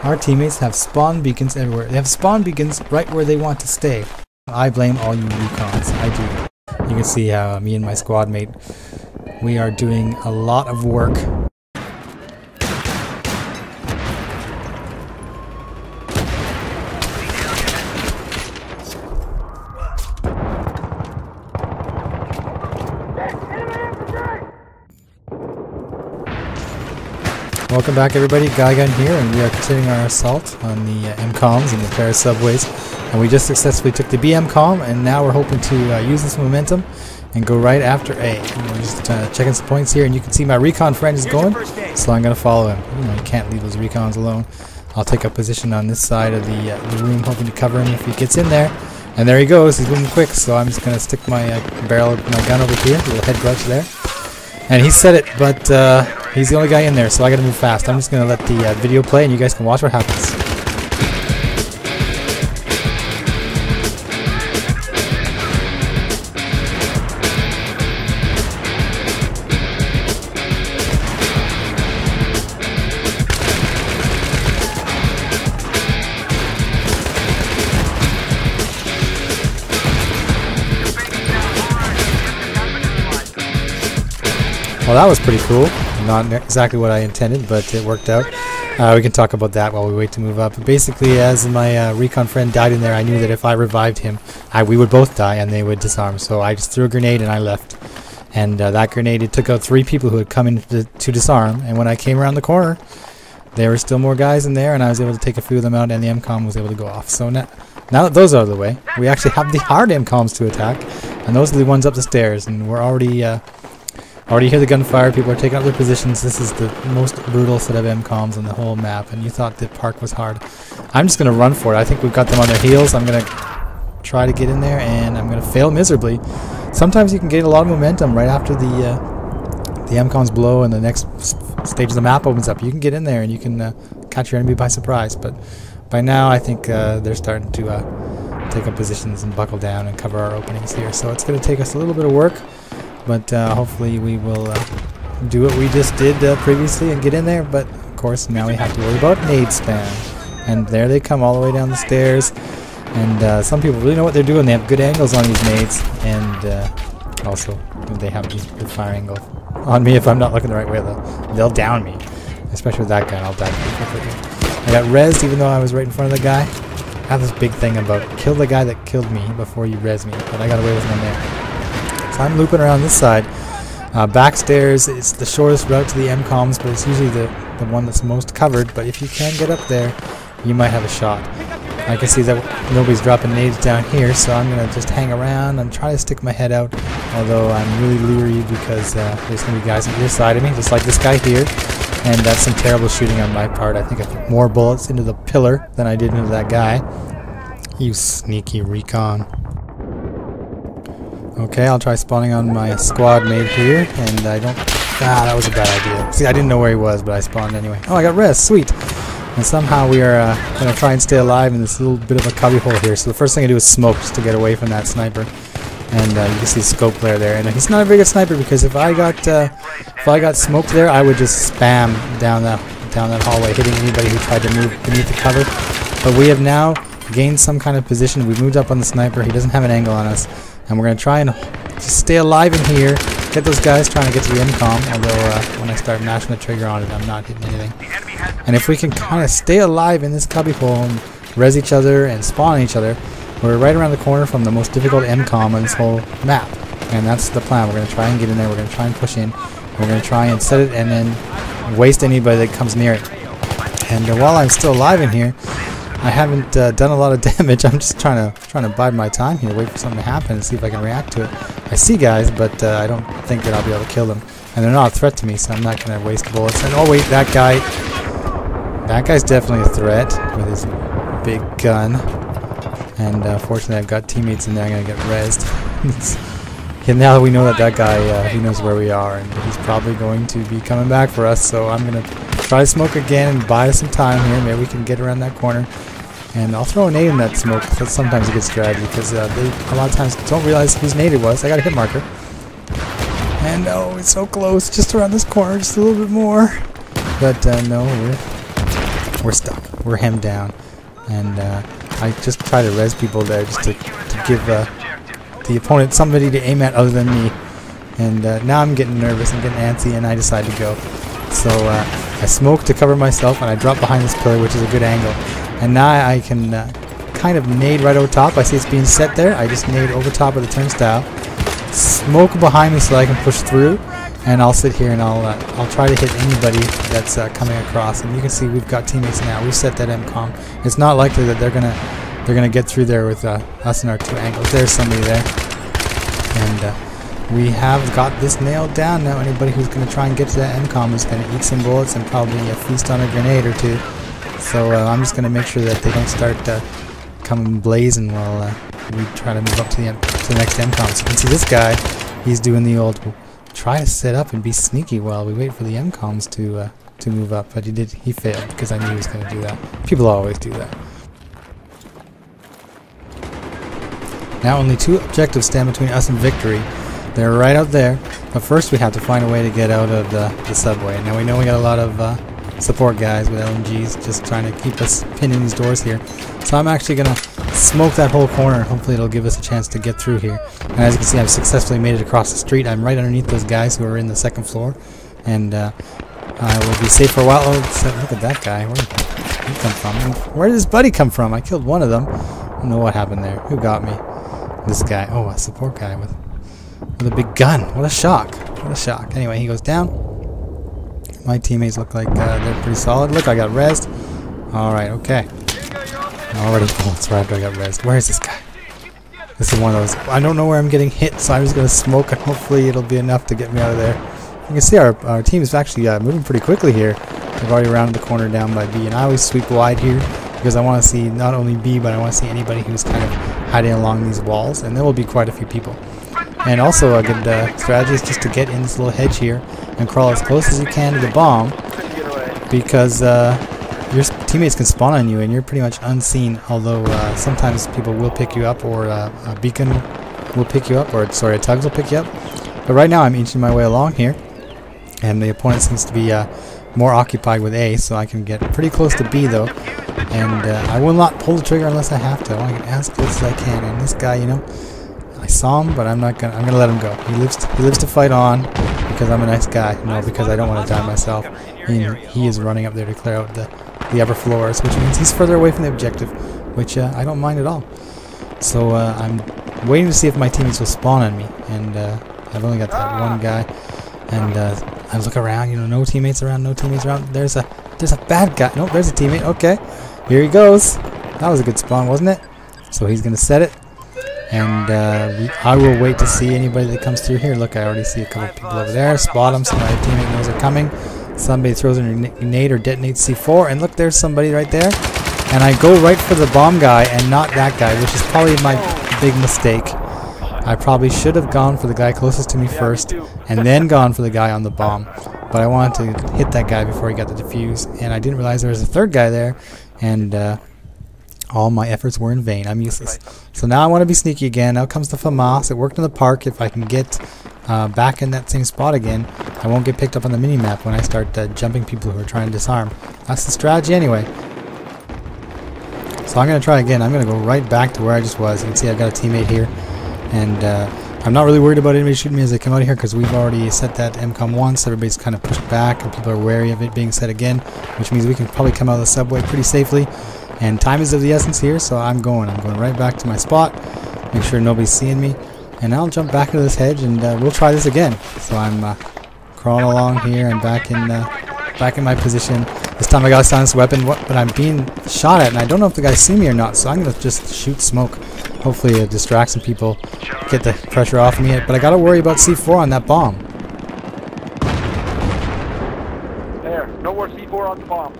Our teammates have spawn beacons everywhere. They have spawn beacons right where they want to stay. I blame all you recons. I do. You can see how me and my squad mate, we are doing a lot of work. Welcome back everybody, Guygun here, and we are continuing our assault on the MCOMs and the Paris subways. And we just successfully took the B MCOM, and now we're hoping to use this momentum and go right after A. And we're just checking some points here, and you can see my recon friend is going, so I'm going to follow him. You know, you can't leave those recons alone. I'll take up position on this side of the room, hoping to cover him if he gets in there. And there he goes, he's moving quick, so I'm just going to stick my barrel of my gun over here, a little head clutch there. And he said it, but he's the only guy in there, so I gotta move fast. I'm just gonna let the video play and you guys can watch what happens. Well, that was pretty cool. Not exactly what I intended, but it worked out. We can talk about that while we wait to move up. But basically, as my recon friend died in there, I knew that if I revived him, we would both die and they would disarm. So I just threw a grenade and I left. And that grenade, it took out 3 people who had come in to disarm. And when I came around the corner, there were still more guys in there, and I was able to take a few of them out, and the MCOM was able to go off. So now that those are out of the way, we actually have the hard MCOMs to attack, and those are the ones up the stairs. And we're already hear the gunfire, people are taking up their positions. This is the most brutal set of MCOMs on the whole map, and you thought the park was hard. I'm just going to run for it. I think we've got them on their heels. I'm going to try to get in there, and I'm going to fail miserably. Sometimes you can gain a lot of momentum right after the MCOMs blow and the next stage of the map opens up. You can get in there and you can catch your enemy by surprise, but by now I think they're starting to take up positions and buckle down and cover our openings here. So it's going to take us a little bit of work. But hopefully we will do what we just did previously and get in there. But of course now we have to worry about nade spam. And there they come all the way down the stairs. And some people really know what they're doing. They have good angles on these nades. And also they have a good fire angle on me if I'm not looking the right way. They'll down me. Especially with that gun, I'll die pretty quickly. I got rezzed even though I was right in front of the guy. I have this big thing about kill the guy that killed me before you res me. But I got away with one there. I'm looping around this side. Backstairs, it's the shortest route to the MCOMs, but it's usually the one that's most covered. But if you can get up there, you might have a shot. I can see that nobody's dropping nades down here, so I'm going to just hang around and try to stick my head out. Although I'm really leery because there's going to be guys on either side of me, just like this guy here. And that's some terrible shooting on my part. I think I put more bullets into the pillar than I did into that guy. You sneaky recon. Okay, I'll try spawning on my squad mate here, and I don't... that was a bad idea. See, I didn't know where he was, but I spawned anyway. Oh, I got res, sweet! And somehow we are going to try and stay alive in this little bit of a cubby hole here. So the first thing I do is smoke just to get away from that sniper. And you can see scope flare there. And he's not a very good sniper because if I got smoked there, I would just spam down that hallway, hitting anybody who tried to move beneath the cover. But we have now gained some kind of position. We've moved up on the sniper. He doesn't have an angle on us. And we're going to try and just stay alive in here, get those guys trying to get to the MCOM, although when I start mashing the trigger on it, I'm not hitting anything. And if we can kind of stay alive in this cubbyhole and res each other and spawn each other, we're right around the corner from the most difficult MCOM on this whole map. And that's the plan. We're going to try and get in there, we're going to try and push in, we're going to try and set it and then waste anybody that comes near it. And while I'm still alive in here, I haven't done a lot of damage. I'm just trying to bide my time here, wait for something to happen and see if I can react to it. I see guys, but I don't think that I'll be able to kill them. And they're not a threat to me, so I'm not going to waste bullets. And oh wait, that guy's definitely a threat with his big gun. And fortunately I've got teammates in there, I'm going to get rezzed. And now that we know that guy, he knows where we are, and he's probably going to be coming back for us, so I'm going to try to smoke again and buy us some time here. Maybe we can get around that corner. And I'll throw a nade in that smoke. That's sometimes a good strategy because they a lot of times don't realize whose nade it was. I got a hit marker. And oh, it's so close. Just around this corner, just a little bit more. But no, we're stuck. we're hemmed down. And I just try to res people there just to give the opponent somebody to aim at other than me. And now I'm getting nervous and getting antsy, and I decide to go. So I smoke to cover myself, and I drop behind this pillar, which is a good angle. And now I can kind of nade right over top. I see it's being set there. I just nade over top of the turnstile. Smoke behind me so I can push through. And I'll sit here and I'll try to hit anybody that's coming across. And you can see we've got teammates now. We've set that MCOM. It's not likely that they're gonna get through there with us in our two angles. There's somebody there, and we have got this nailed down now. Anybody who's gonna try and get to that MCOM is gonna eat some bullets and probably feast on a grenade or two. So I'm just gonna make sure that they don't start coming blazing while we try to move up to the next MCOM. So you can see this guy. He's doing the old try to set up and be sneaky while we wait for the MCOMs to move up, but he failed because I knew he was going to do that. People always do that. Now only 2 objectives stand between us and victory. They're right out there, but first we have to find a way to get out of the subway. Now we know we got a lot of support guys with LMGs just trying to keep us pinned in these doors here. So I'm actually going to smoke that whole corner. Hopefully it'll give us a chance to get through here. And as you can see, I've successfully made it across the street. I'm right underneath those guys who are in the 2nd floor. And I will be safe for a while. Oh, look at that guy. Where did he come from? Where did his buddy come from? I killed one of them. I don't know what happened there. Who got me? This guy. Oh, a support guy with a big gun. What a shock. What a shock. Anyway, he goes down. My teammates look like they're pretty solid. Look, I got rezzed. Alright, okay. Already bullets right after I got rezzed. Where is this guy? This is one of those. I don't know where I'm getting hit, so I'm just going to smoke, and hopefully it'll be enough to get me out of there. You can see our team is actually moving pretty quickly here. They've already rounded the corner down by B, and I always sweep wide here because I want to see not only B, but I want to see anybody who's kind of hiding along these walls, and there will be quite a few people. And also a good strategy is just to get in this little hedge here and crawl as close as you can to the bomb, because your teammates can spawn on you and you're pretty much unseen, although sometimes people will pick you up, or a beacon will pick you up, or sorry, a tugs will pick you up. But right now I'm inching my way along here, and the opponent seems to be more occupied with A, so I can get pretty close to B though. And I will not pull the trigger unless I have to. I want to get as close as I can. And this guy, you know, I saw him, but I'm gonna let him go. He lives to fight on because I'm a nice guy. No, because I don't want to die myself. He is running up there to clear out the upper floors, which means he's further away from the objective, which I don't mind at all. So I'm waiting to see if my teammates will spawn on me, and I've only got that one guy. And I look around, you know, no teammates around, no teammates around. There's a bad guy. Nope, there's a teammate. Okay, here he goes. That was a good spawn, wasn't it? So he's gonna set it. And I will wait to see anybody that comes through here. Look, I already see a couple people over there. Spot them, so my teammate knows they're coming. Somebody throws a grenade or detonates C4, and look, there's somebody right there. And I go right for the bomb guy and not that guy, which is probably my big mistake. I probably should have gone for the guy closest to me first, and then gone for the guy on the bomb. But I wanted to hit that guy before he got the defuse, and I didn't realize there was a third guy there, and all my efforts were in vain. I'm useless. So now I want to be sneaky again. Now comes the FAMAS. It worked in the park. If I can get back in that same spot again, I won't get picked up on the mini-map when I start jumping people who are trying to disarm. That's the strategy anyway. So I'm going to try again. I'm going to go right back to where I just was. You can see I've got a teammate here. And I'm not really worried about anybody shooting me as they come out of here, because we've already set that MCOM once. Everybody's kind of pushed back, and people are wary of it being set again, which means we can probably come out of the subway pretty safely. And time is of the essence here, so I'm going right back to my spot, make sure nobody's seeing me, and I'll jump back into this hedge, and we'll try this again. So I'm crawling along here and back in my position. This time I got a silenced weapon, but I'm being shot at, and I don't know if the guys see me or not, so I'm going to just shoot smoke. Hopefully it distracts some people, get the pressure off me, but I got to worry about C4 on that bomb. There, no more C4 on the bomb.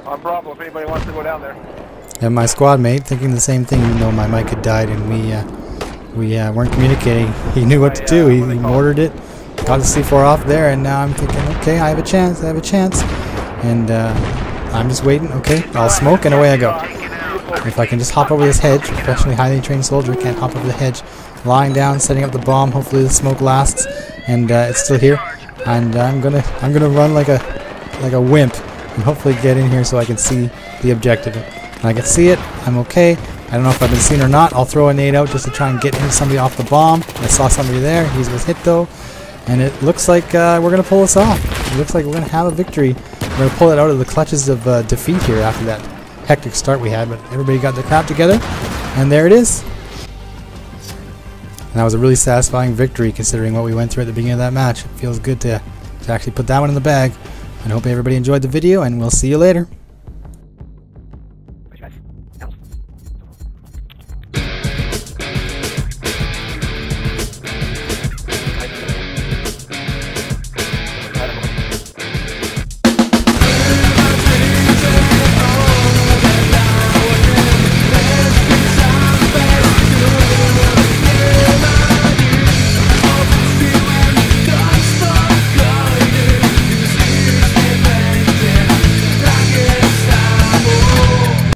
On Bravo, if anybody wants to go down there. And my squad mate, thinking the same thing, even though my mic had died and we weren't communicating. He knew what to do. He ordered it, got the C4 off there, and now I'm thinking, okay, I have a chance, and I'm just waiting. Okay, I'll smoke, and away I go. If I can just hop over this hedge, professionally highly trained soldier can't hop over the hedge. Lying down, setting up the bomb. Hopefully the smoke lasts, and it's still here. And I'm gonna run like a wimp and hopefully get in here so I can see the objective. When I can see it, I'm okay. I don't know if I've been seen or not. I'll throw a nade out just to try and get somebody off the bomb. I saw somebody there. He was hit though. And it looks like we're going to pull this off. It looks like we're going to have a victory. We're going to pull it out of the clutches of defeat here after that hectic start we had. But everybody got their crap together. And there it is. And that was a really satisfying victory considering what we went through at the beginning of that match. It feels good to actually put that one in the bag. And I hope everybody enjoyed the video, and we'll see you later.